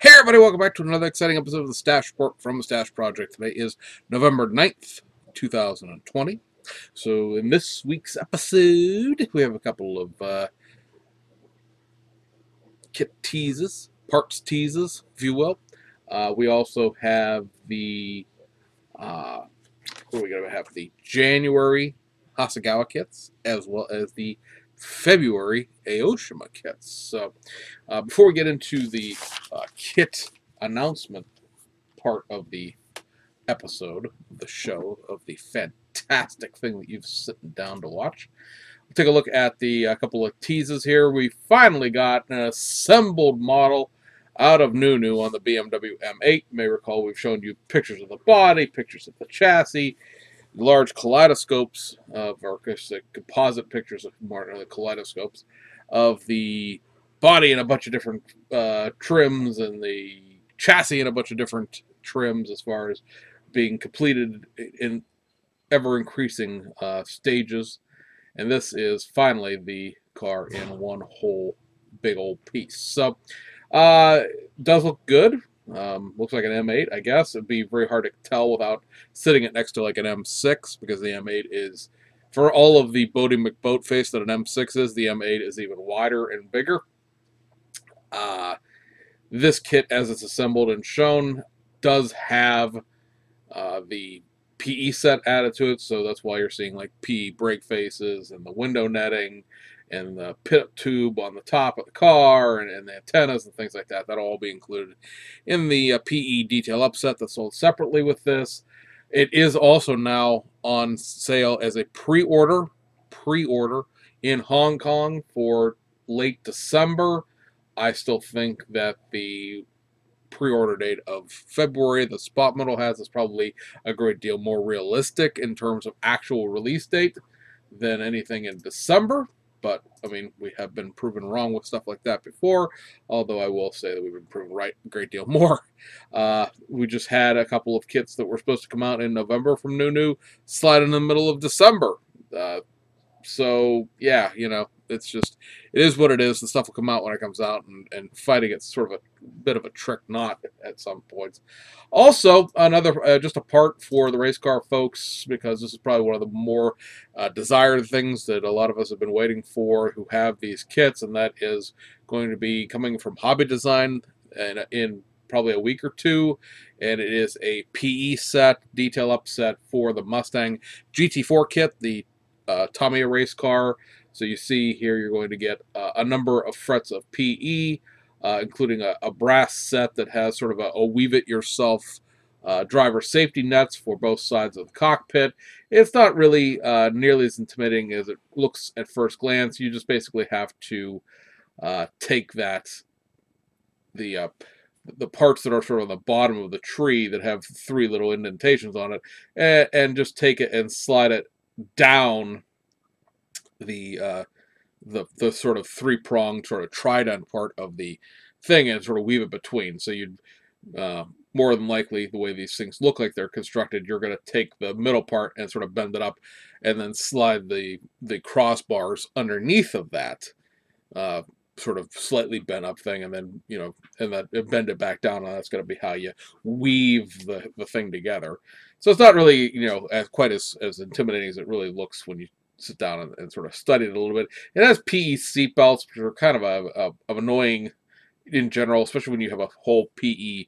Hey everybody, welcome back to another exciting episode of the Stash Report from the Stash Project. Today is November 9th, 2020. So in this week's episode, we have a couple of kit teases, parts teases, if you will. We also have the, what are we going to have? The January Hasegawa kits, as well as the February Aoshima kits. So before we get into the kit announcement part of the episode of the show, of the fantastic thing that you've sitting down to watch, we'll take a look at the couple of teases here. We finally got an assembled model out of Nunu on the BMW M8. You may recall we've shown you pictures of the body, pictures of the chassis, large kaleidoscopes of, or composite pictures of more kaleidoscopes of the body in a bunch of different trims, and the chassis in a bunch of different trims as far as being completed in ever increasing stages. And this is finally the car in one whole big old piece. So does look good. Looks like an M8, I guess. It'd be very hard to tell without sitting it next to like an M6, because the M8 is, for all of the Bodie McBoatface that an M6 is, the M8 is even wider and bigger. This kit, as it's assembled and shown, does have the PE set added to it, so that's why you're seeing like PE brake faces and the window netting and the pit tube on the top of the car, and the antennas and things like that. That'll all be included in the PE detail upset that's sold separately with this. It is also now on sale as a pre-order in Hong Kong for late December. I still think that the pre-order date of February the spot model has is probably a great deal more realistic in terms of actual release date than anything in December. But, I mean, we have been proven wrong with stuff like that before, although I will say that we've been proven right a great deal more. We just had a couple of kits that were supposed to come out in November from Nunu slide in the middle of December. So, yeah, you know, it's just, it is what it is. The stuff will come out when it comes out, and fighting it's sort of a bit of a trick knot at some points. Also, another, just a part for the race car folks, because this is probably one of the more desired things that a lot of us have been waiting for who have these kits, and that is going to be coming from Hobby Design in probably a week or two, and it is a PE set, detail up set for the Mustang GT4 kit, the Tamiya race car. So you see here you're going to get a number of frets of PE, including a brass set that has sort of a weave-it-yourself driver safety nets for both sides of the cockpit. It's not really nearly as intimidating as it looks at first glance. You just basically have to take the parts that are sort of on the bottom of the tree that have three little indentations on it, and just take it and slide it down the sort of three-pronged sort of trident part of the thing, and sort of weave it between. So you'd more than likely, the way these things look like they're constructed, you're going to take the middle part and sort of bend it up, and then slide the crossbars underneath of that sort of slightly bent up thing, and then, you know, and then bend it back down, and that's going to be how you weave the thing together. So it's not really, you know, quite as intimidating as it really looks when you sit down and sort of study it a little bit. It has PE seat belts, which are kind of annoying in general, especially when you have a whole PE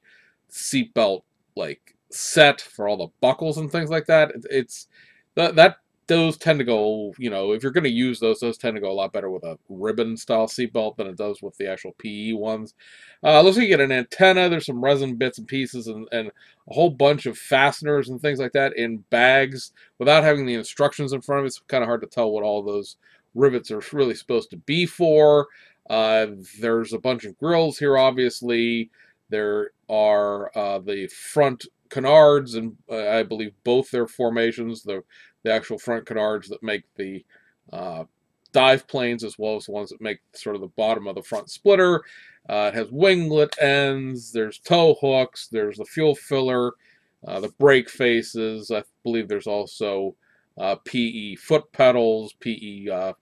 seat belt like set for all the buckles and things like that. It's that those tend to go, you know, if you're going to use those tend to go a lot better with a ribbon style seatbelt than it does with the actual PE ones. Looks like you get an antenna. There's some resin bits and pieces, and a whole bunch of fasteners and things like that in bags. Without having the instructions in front of it, it's kind of hard to tell what all those rivets are really supposed to be for. There's a bunch of grills here, obviously. There are the front canards, and I believe both their formations, the actual front canards that make the dive planes, as well as the ones that make sort of the bottom of the front splitter. It has winglet ends, there's tow hooks, there's the fuel filler, the brake faces. I believe there's also PE foot pedals, PE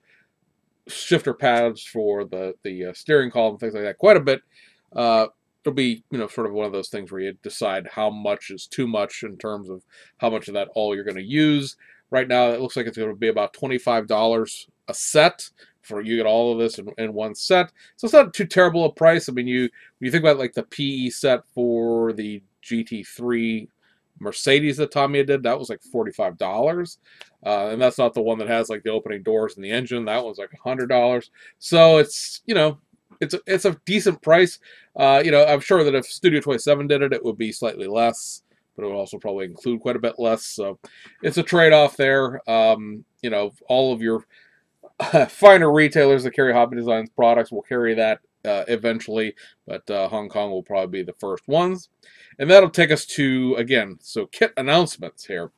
shifter pads for the steering column, things like that. Quite a bit it'll be, sort of one of those things where you decide how much is too much in terms of how much of that all you're going to use. Right now, it looks like it's going to be about $25 a set for you get all of this in one set. So it's not too terrible a price. I mean, when you think about like the PE set for the GT3 Mercedes that Tamiya did, that was like $45. And that's not the one that has like the opening doors and the engine. That one's like $100. So it's a decent price. I'm sure that if Studio 27 did it, it would be slightly less, but it would also probably include quite a bit less. So it's a trade-off there. All of your finer retailers that carry Hobby Designs products will carry that eventually, but Hong Kong will probably be the first ones. And that'll take us to, again, so kit announcements here.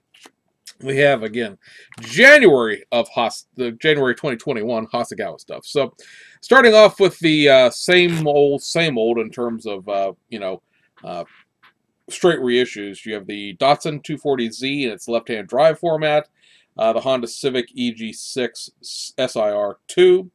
We have, again, January 2021 Hasegawa stuff. So starting off with the same old in terms of, straight reissues. You have the Datsun 240Z in its left-hand drive format, the Honda Civic EG6 SIR2,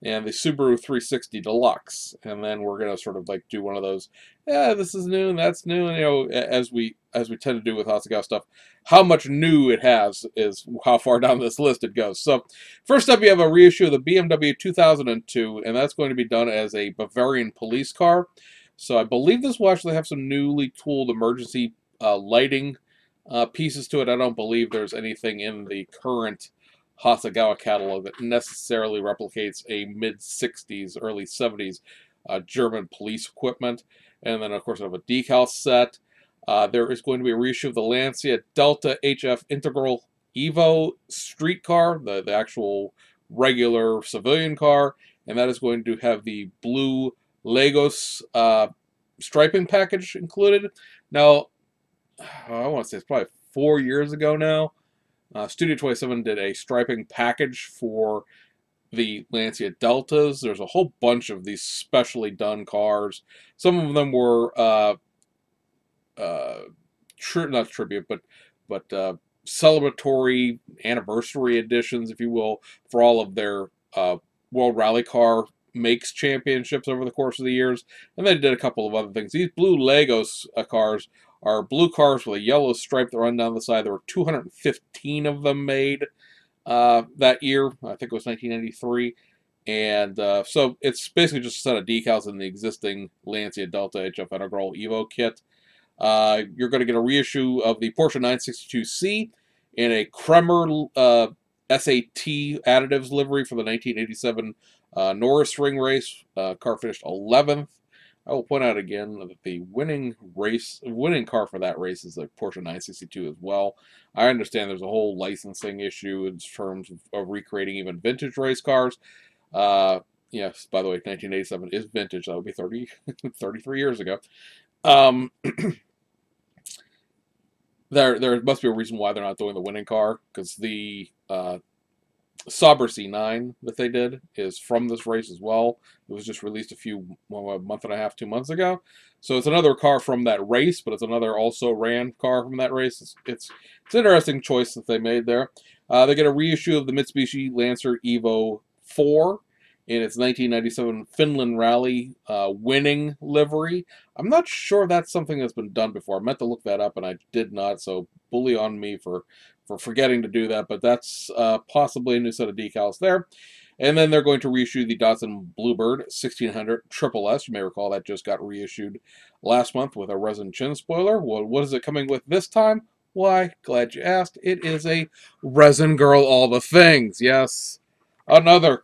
and the Subaru 360 Deluxe. And then we're going to sort of like do one of those, this is new and that's new, and as we tend to do with Hasegawa stuff, how much new it has is how far down this list it goes. So first up, you have a reissue of the BMW 2002, and that's going to be done as a Bavarian police car. So I believe this will actually have some newly tooled emergency lighting pieces to it. I don't believe there's anything in the current Hasegawa catalog that necessarily replicates a mid-60s, early 70s German police equipment. And then, of course, I have a decal set. There is going to be a reissue of the Lancia Delta HF Integral Evo street car, the actual regular civilian car, and that is going to have the blue Lagos striping package included. Now, I want to say it's probably 4 years ago now. Studio 27 did a striping package for the Lancia Deltas. There's a whole bunch of these specially done cars. Some of them were not tribute, but celebratory anniversary editions, if you will, for all of their World Rally Car Makes championships over the course of the years. And they did a couple of other things. These blue Lagos cars are blue cars with a yellow stripe that run down the side. There were 215 of them made that year. I think it was 1993. And so it's basically just a set of decals in the existing Lancia Delta HF Integral Evo kit. You're going to get a reissue of the Porsche 962C in a Kremer SAT additives livery for the 1987 Norris Ring race. Car finished 11th. I will point out again that the winning car for that race is the Porsche 962 as well. I understand there's a whole licensing issue in terms of recreating even vintage race cars. Yes, by the way, 1987 is vintage. That would be 33 years ago. There must be a reason why they're not doing the winning car, because the Sauber C9 that they did is from this race as well. It was just released a month and a half, 2 months ago. So it's another car from that race, but it's another also ran car from that race. It's an interesting choice that they made there. They get a reissue of the Mitsubishi Lancer Evo 4 in its 1997 Finland Rally winning livery. I'm not sure that's something that's been done before. I meant to look that up and I did not, so bully on me for forgetting to do that, but that's possibly a new set of decals there. And then they're going to reissue the Datsun Bluebird 1600 Triple S. You may recall that just got reissued last month with a resin chin spoiler. Well, what is it coming with this time? Why, glad you asked. It is a Resin Girl All the Things. Yes, another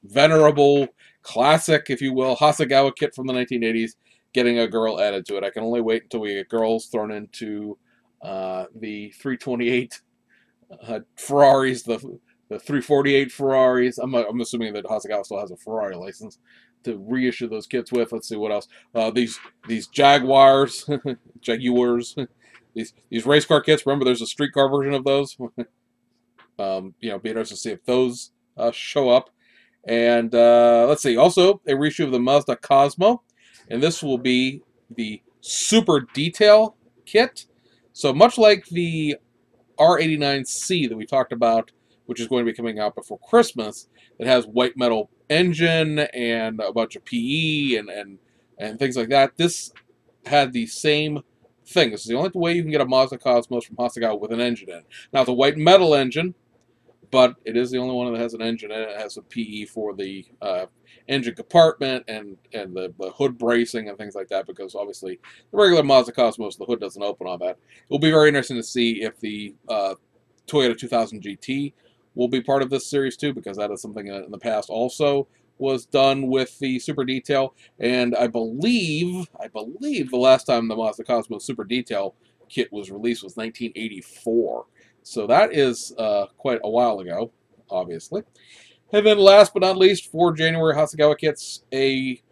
venerable classic, if you will, Hasegawa kit from the 1980s, getting a girl added to it. I can only wait until we get girls thrown into the 328 Ferraris, the 348 Ferraris. I'm assuming that Hasegawa still has a Ferrari license to reissue those kits with. Let's see what else. These Jaguars, Jaguars, these race car kits. Remember, there's a street car version of those. Be interested to see if those show up. And let's see. Also, a reissue of the Mazda Cosmo, and this will be the Super Detail kit. So much like the R89C that we talked about, which is going to be coming out before Christmas, it has white metal engine and a bunch of PE and and things like that. This had the same thing. This is the only way you can get a Mazda Cosmos from Hasegawa with an engine in it. Now, it's a white metal engine, but it is the only one that has an engine in it. It has a PE for the engine compartment and the hood bracing and things like that, because obviously the regular Mazda Cosmos, the hood doesn't open on that. It will be very interesting to see if the Toyota 2000 GT will be part of this series too, because that is something that in the past also was done with the Super Detail, and I believe the last time the Mazda Cosmos Super Detail kit was released was 1984. So that is quite a while ago, obviously. And then last but not least, for January, Hasegawa gets a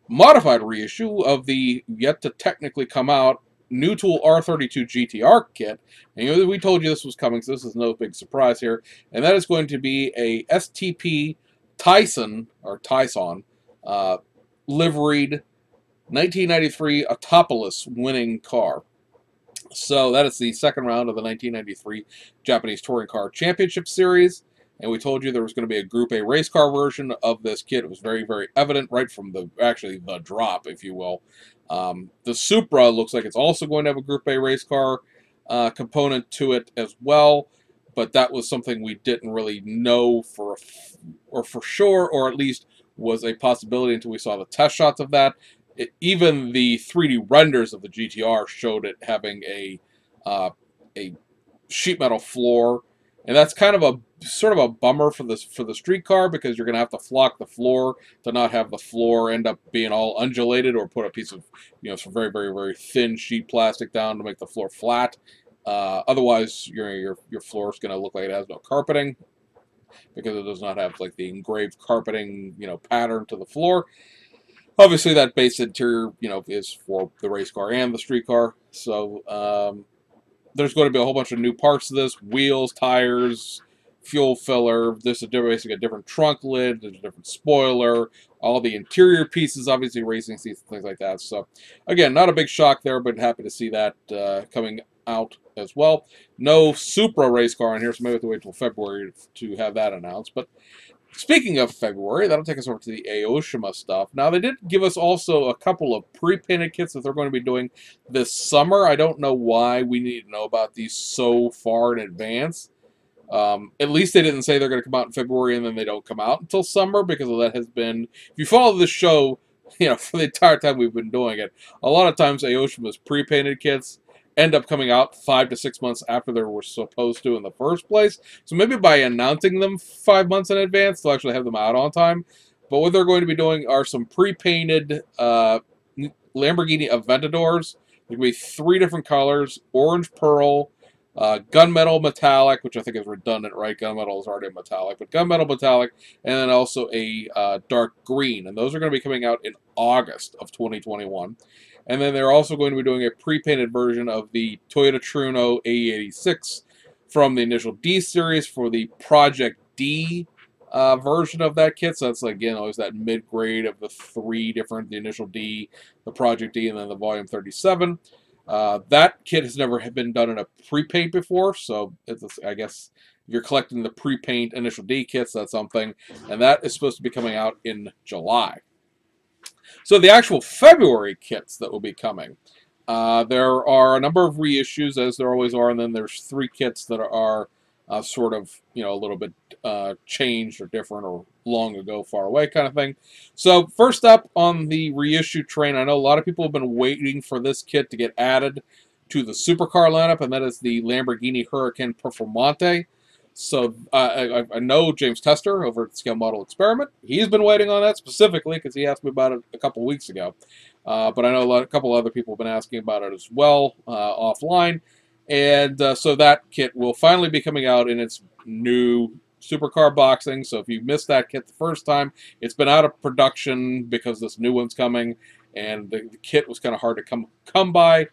modified reissue of the yet to technically come out New Tool R32 GTR kit. And we told you this was coming, so this is no big surprise here. And that is going to be a STP Tyson, or Tyson, liveried 1993 Autopolis winning car. So that is the second round of the 1993 Japanese Touring Car Championship Series. And we told you there was going to be a Group A race car version of this kit. It was very, very evident right from the drop, if you will. The Supra looks like it's also going to have a Group A race car component to it as well. But that was something we didn't really know for sure, or at least was a possibility until we saw the test shots of that. Even the 3D renders of the GTR showed it having a sheet metal floor, and that's kind of a sort of a bummer for the street car, because you're going to have to flock the floor to not have the floor end up being all undulated, or put a piece of some very, very, very thin sheet plastic down to make the floor flat. Otherwise, your floor is going to look like it has no carpeting, because it does not have like the engraved carpeting pattern to the floor. Obviously, that base interior, is for the race car and the street car. So there's going to be a whole bunch of new parts to this: wheels, tires, fuel filler. There's basically a different trunk lid. There's a different spoiler. All the interior pieces, obviously racing seats, things like that. So again, not a big shock there, but happy to see that coming out as well. No Supra race car in here, so maybe we have to wait till February to have that announced. But speaking of February, that'll take us over to the Aoshima stuff. Now, they did give us also a couple of pre-painted kits that they're going to be doing this summer. I don't know why we need to know about these so far in advance. At least they didn't say they're going to come out in February and then they don't come out until summer, because that has been, if you follow this show, for the entire time we've been doing it, a lot of times Aoshima's pre-painted kits end up coming out 5 to 6 months after they were supposed to in the first place. So maybe by announcing them 5 months in advance, they'll actually have them out on time. But what they're going to be doing are some pre-painted Lamborghini Aventadors. There'll be 3 different colors: orange pearl, gunmetal metallic, which I think is redundant, right? Gunmetal is already a metallic, but gunmetal metallic, and then also a dark green. And those are going to be coming out in August of 2021. And then they're also going to be doing a pre-painted version of the Toyota Truno AE86 from the initial D series for the Project D version of that kit. So that's, again, always that mid-grade of the 3 different: the initial D, the Project D, and then the Volume 37. That kit has never been done in a pre-paint before, so I guess if you're collecting the pre-paint initial D kits, that's something. And that is supposed to be coming out in July. So the actual February kits that will be coming, there are a number of reissues, as there always are, and then there's 3 kits that are sort of, a little bit changed or different or long ago, far away kind of thing. So first up on the reissue train, I know a lot of people have been waiting for this kit to get added to the supercar lineup, and that is the Lamborghini Huracan Performante. So I know James Tester over at Scale Model Experiment. He's been waiting on that specifically because he asked me about it a couple weeks ago. But I know a couple other people have been asking about it as well offline. And so that kit will finally be coming out in its new supercar boxing. So if you missed that kit the first time, it's been out of production because this new one's coming, and the kit was kind of hard to come by.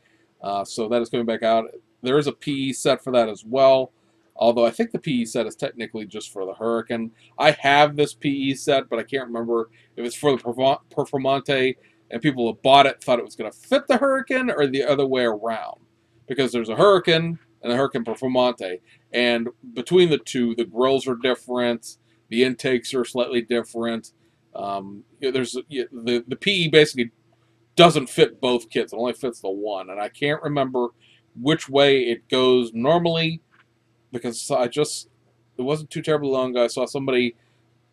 So that is coming back out. There is a PE set for that as well. Although I think the PE set is technically just for the Huracan. I have this PE set, but I can't remember if it's for the Performante, and people who bought it thought it was going to fit the Huracan, or the other way around. Because there's a Huracan and a Huracan Performante, and between the two, the grills are different, the intakes are slightly different. There's the PE basically doesn't fit both kits. It only fits the one, and I can't remember which way it goes normally because it wasn't too terribly long ago. I saw somebody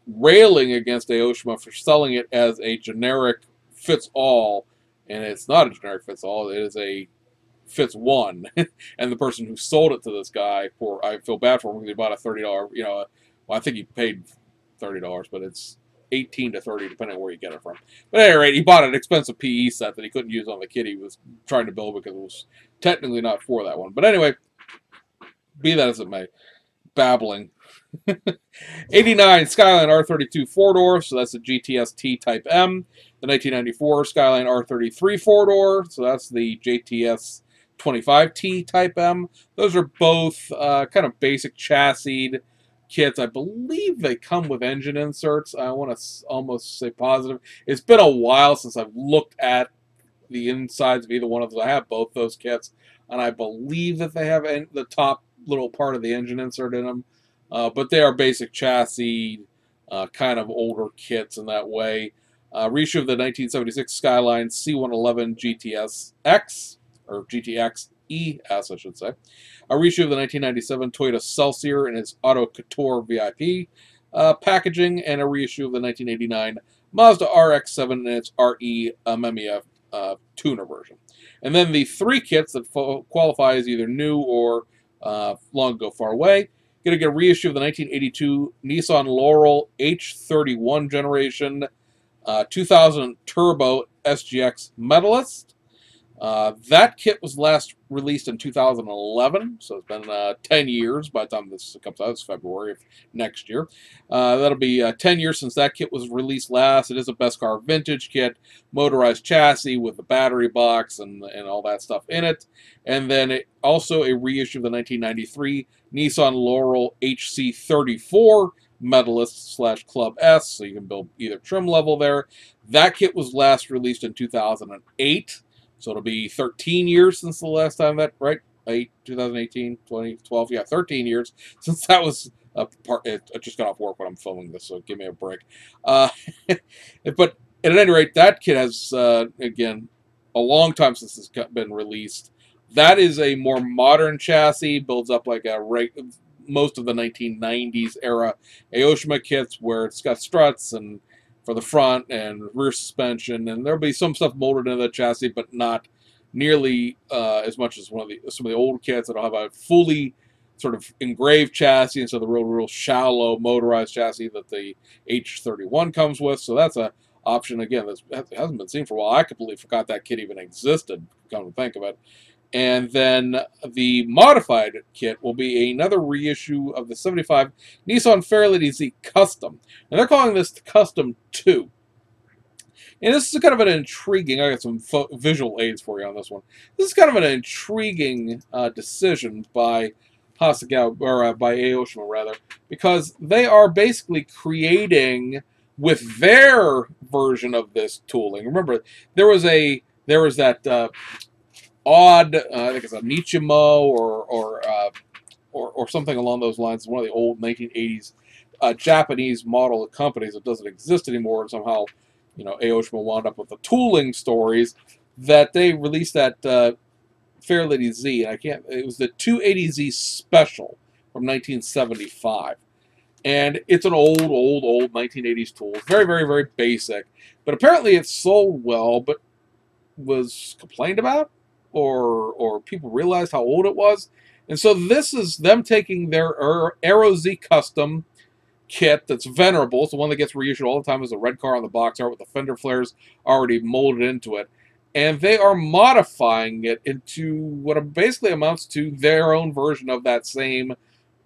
railing against Aoshima for selling it as a generic fits all, and it's not a generic fits all. It is a fits one. And the person who sold it to this guy, I feel bad for him because he bought a $30, well, I think he paid $30, but it's 18 to 30 depending on where you get it from. But at any rate, he bought an expensive PE set that he couldn't use on the kit he was trying to build because it was technically not for that one. But anyway, be that as it may, babbling. 89 Skyline R32 4-door, so that's the GTS T Type M. The 1994 Skyline R33 4-door, so that's the JTS 25T Type M. Those are both kind of basic chassis kits. I believe they come with engine inserts. I want to almost say positive. It's been a while since I've looked at the insides of either one of those. I have both those kits, and I believe that they have the top little part of the engine insert in them. But they are basic chassis, kind of older kits in that way. Reissue of the 1976 Skyline C111 GTS X, or GTX ES, I should say. A reissue of the 1997 Toyota Celsior in its Auto Couture VIP packaging, and a reissue of the 1989 Mazda RX-7 in its RE Mamiya tuner version. And then the three kits that qualify as either new or long ago far away. Going to get a reissue of the 1982 Nissan Laurel H31 generation 2000 Turbo SGX Medalist. That kit was last released in 2011, so it's been 10 years by the time this comes out. It's February of next year. That'll be 10 years since that kit was released last. It is a Beskar vintage kit, motorized chassis with the battery box and all that stuff in it. And then also a reissue of the 1993 Nissan Laurel HC34 Medalist / Club S, so you can build either trim level there. That kit was last released in 2008. So it'll be 13 years since the last time that, right? 2018, 2012, yeah, 13 years since that was a part. I just got off work when I'm filming this, so give me a break. But at any rate, that kit has, again, a long time since it's been released. That is a more modern chassis, builds up like most of the 1990s era Aoshima kits where it's got struts and for the front and rear suspension, and there'll be some stuff molded into the chassis, but not nearly as much as some of the old kits that'll have a fully sort of engraved chassis instead of the real shallow motorized chassis that the H31 comes with. So that's a option again that hasn't been seen for a while. I completely forgot that kit even existed, come to think of it. And then the modified kit will be another reissue of the 75 Nissan Fairlady Z Custom. And they're calling this the Custom 2. And this is kind of an intriguing, I got some visual aids for you on this one. This is kind of an intriguing decision by Hasegawa, or by Aoshima rather, because they are basically creating with their version of this tooling. Remember, there was that odd, I think it's a Nichimo or something along those lines. One of the old 1980s Japanese model of companies that doesn't exist anymore, and somehow, Aoshima wound up with the tooling stories that they released that Fairlady Z. It was the 280Z Special from 1975. And it's an old 1980s tool. Very, very, very basic. But apparently it sold well, but was complained about, or people realized how old it was. And so this is them taking their Aero Z Custom kit that's venerable. It's the one that gets reissued all the time as a red car on the box art with the fender flares already molded into it. And they are modifying it into what basically amounts to their own version of that same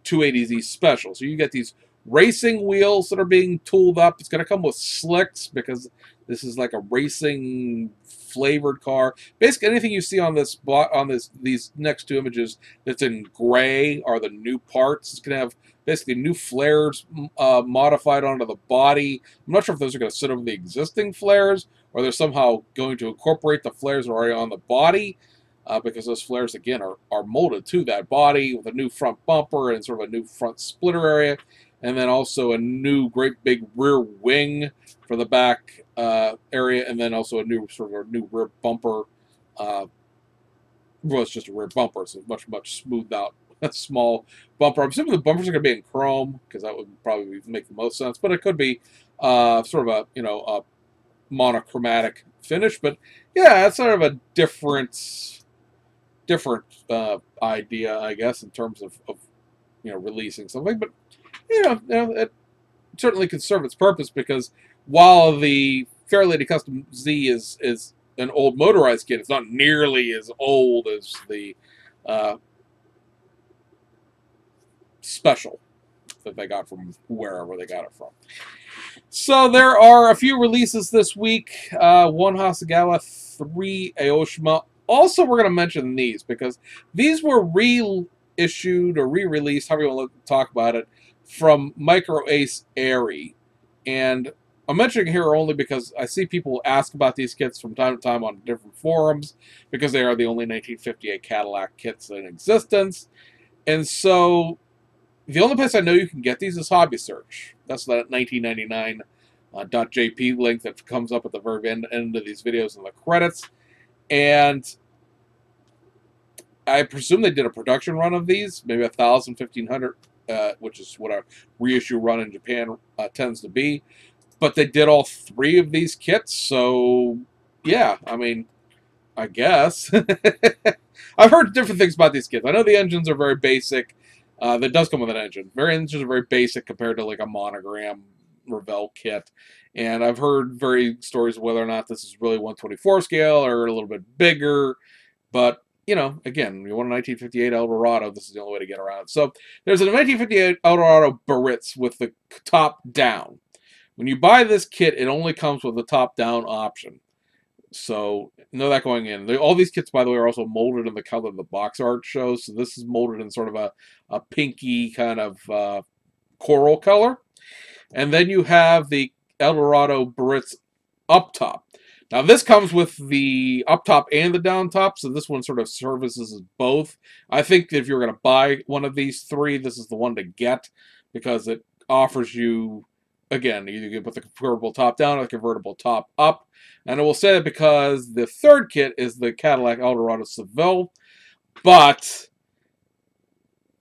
280Z Special. So you get these racing wheels that are being tooled up. It's going to come with slicks because this is like a racing flavored car. Basically, anything you see on these next two images that's in gray are the new parts. It's going to have basically new flares modified onto the body. I'm not sure if those are going to sit over the existing flares or they're somehow going to incorporate the flares that are already on the body. Because those flares, again, are molded to that body with a new front bumper and sort of a new front splitter area. and then also a new great big rear wing for the back area, and then also a new rear bumper. Well, it's just a rear bumper, so much smoothed out small bumper. I'm assuming the bumpers are going to be in chrome because that would probably make the most sense, but it could be sort of a monochromatic finish. But yeah, it's sort of a different idea, I guess, in terms of releasing something. But it certainly could serve its purpose, because while the Fairlady Custom Z is an old motorized kit, it's not nearly as old as the special that they got from wherever they got it from. So there are a few releases this week. 1 Hasegawa, 3 Aoshima. Also, we're going to mention these because these were reissued or re-released, however you want to talk about it, from Micro Ace Airy. And I'm mentioning here only because I see people ask about these kits from time to time on different forums, because they are the only 1958 Cadillac kits in existence. And so the only place I know you can get these is Hobby Search. That's that 1999 .jp link that comes up at the very end of these videos in the credits. And I presume they did a production run of these, maybe 1,000, 1,500, which is what a reissue run in Japan tends to be. But they did all 3 of these kits, so yeah, I mean, I guess. I've heard different things about these kits. I know the engines are very basic. That does come with an engine. Engines are very basic compared to like a Monogram Revell kit. And I've heard stories of whether or not this is really 1/24 scale or a little bit bigger. But, again, you want a 1958 Eldorado, this is the only way to get around it. So there's a 1958 Eldorado Baritz with the top down. When you buy this kit, it only comes with the top down option. So know that going in. All these kits, by the way, are also molded in the color of the box art shows. So this is molded in sort of a pinky kind of coral color. And then you have the Eldorado Baritz up top. Now this comes with the up top and the down top, so this one sort of services as both. I think if you're going to buy one of these 3, this is the one to get, because it offers you, again, either you put the convertible top down or the convertible top up. And I will say that because the 3rd kit is the Cadillac Eldorado Seville, but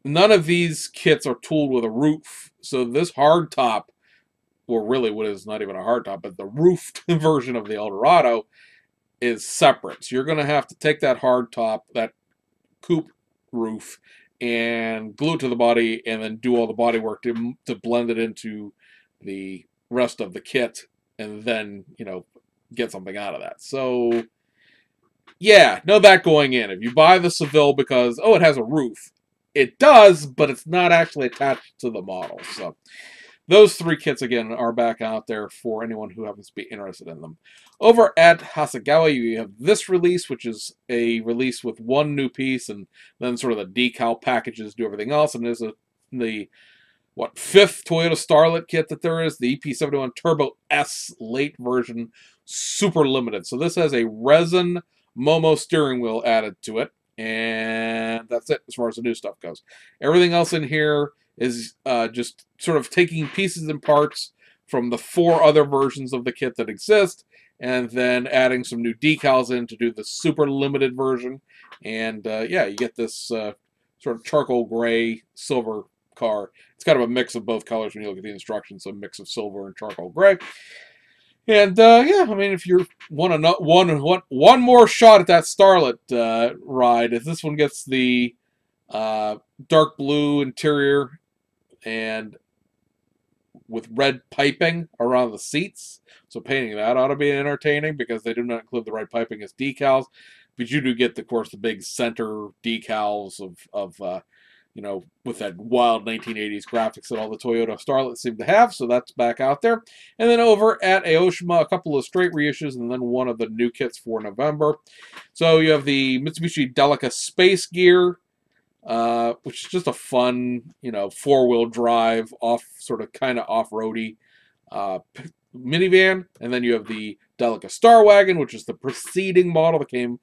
none of these kits are tooled with a roof. So this hard top, or really what is not even a hard top, but the roofed version of the Eldorado is separate. So you're going to have to take that hard top, that coupe roof, and glue it to the body, and then do all the body work to blend it into the rest of the kit, and then, get something out of that. So, yeah, know that going in. If you buy the Seville because, it has a roof, it does, but it's not actually attached to the model. So, those 3 kits, again, are back out there for anyone who happens to be interested in them. Over at Hasegawa, you have this release, which is a release with 1 new piece, and then sort of the decal packages do everything else. And there's the 5th Toyota Starlet kit that there is, the EP71 Turbo S late version, super limited. So this has a resin Momo steering wheel added to it, and that's it as far as the new stuff goes. Everything else in here is just sort of taking pieces and parts from the 4 other versions of the kit that exist, and then adding some new decals in to do the super limited version. And yeah, you get this sort of charcoal gray silver car. It's kind of a mix of both colors when you look at the instructions, a mix of silver and charcoal gray. And yeah, I mean, if you want one more shot at that Starlet ride, if this one gets the dark blue interior and with red piping around the seats, so painting that ought to be entertaining, because they do not include the red piping as decals, but you do get, of course, the big center decals of with that wild 1980s graphics that all the Toyota Starlets seem to have, so that's back out there. And then over at Aoshima, a couple of straight reissues, and then one of the new kits for November. So you have the Mitsubishi Delica Space Gear, which is just a fun, 4-wheel drive, kind of off-roady minivan. And then you have the Delica Star Wagon, which is the preceding model that came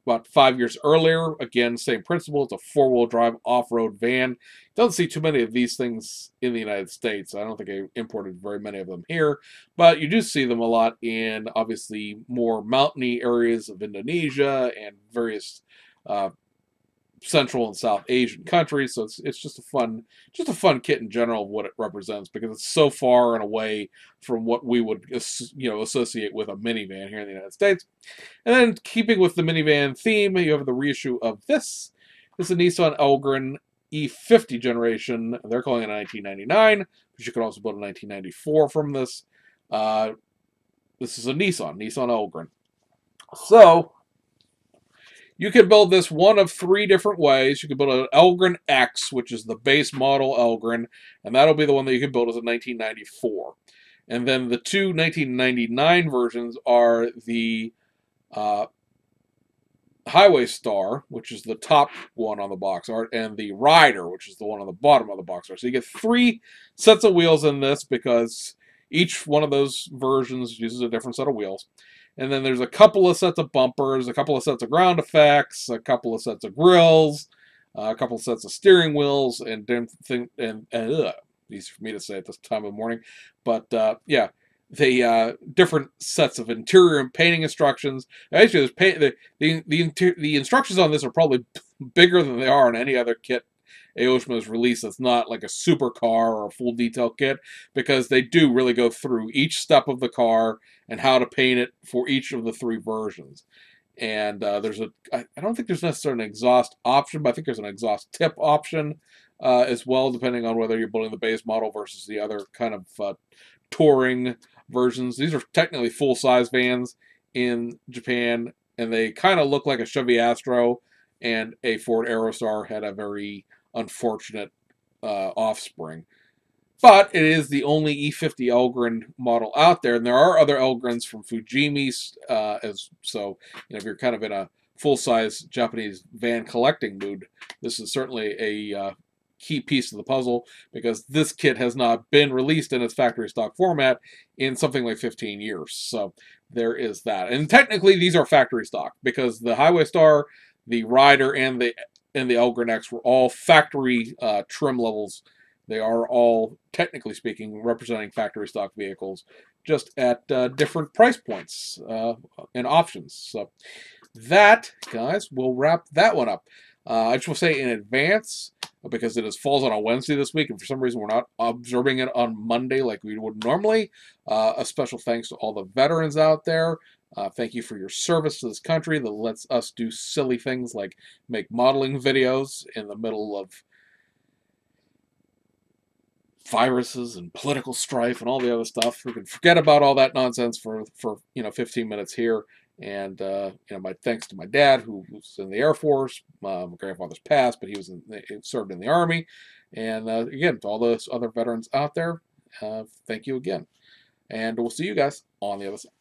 about 5 years earlier. Again, same principle. It's a four-wheel drive off-road van. Don't see too many of these things in the United States. I don't think I imported very many of them here, but you do see them a lot in obviously more mountainy areas of Indonesia and various uh, Central and South Asian countries. So it's just a fun kit in general of what it represents, because it's so far and away from what we would associate with a minivan here in the United States. And then, keeping with the minivan theme, you have the reissue of this. This is a Nissan Elgrinn E50 generation. They're calling it a 1999, but you could also build a 1994 from this. This is a Nissan Elgrinn. So you can build this one of three different ways. You can build an Elgrinn X, which is the base model Elgrinn, and that'll be the one that you can build as a 1994. And then the two 1999 versions are the Highway Star, which is the top one on the box art, and the Rider, which is the one on the bottom of the box art. So you get three sets of wheels in this, because each one of those versions uses a different set of wheels. And then there's a couple of sets of bumpers, a couple of sets of ground effects, a couple of sets of grills, a couple of sets of steering wheels, and easy for me to say at this time of the morning. But yeah, the different sets of interior and painting instructions. Actually, the instructions on this are probably bigger than they are on any other kit Aoshima has released that's not like a supercar or a full detail kit, because they do really go through each step of the car and how to paint it for each of the three versions. And I don't think there's necessarily an exhaust option, but I think there's an exhaust tip option as well, depending on whether you're building the base model versus the other kind of touring versions. These are technically full-size vans in Japan, and they kind of look like a Chevy Astro and a Ford Aerostar had a very unfortunate offspring. But it is the only E50 Elgrinn model out there, and there are other Elgrinns from Fujimi. So, if you're kind of in a full-size Japanese van collecting mood, this is certainly a key piece of the puzzle, because this kit has not been released in its factory stock format in something like 15 years. So there is that. And technically, these are factory stock, because the Highway Star, the Rider, and the Elgrinn X were all factory trim levels. They are all, technically speaking, representing factory stock vehicles, just at different price points and options. So that, guys, will wrap that one up. I just want to say in advance, because it falls on a Wednesday this week, and for some reason we're not observing it on Monday like we would normally, a special thanks to all the veterans out there. Thank you for your service to this country that lets us do silly things like make modeling videos in the middle of viruses and political strife and all the other stuff. We can forget about all that nonsense for 15 minutes here. And my thanks to my dad, who was in the Air Force. My grandfather's passed, but he served in the Army. And again, to all those other veterans out there, thank you again. And we'll see you guys on the other side.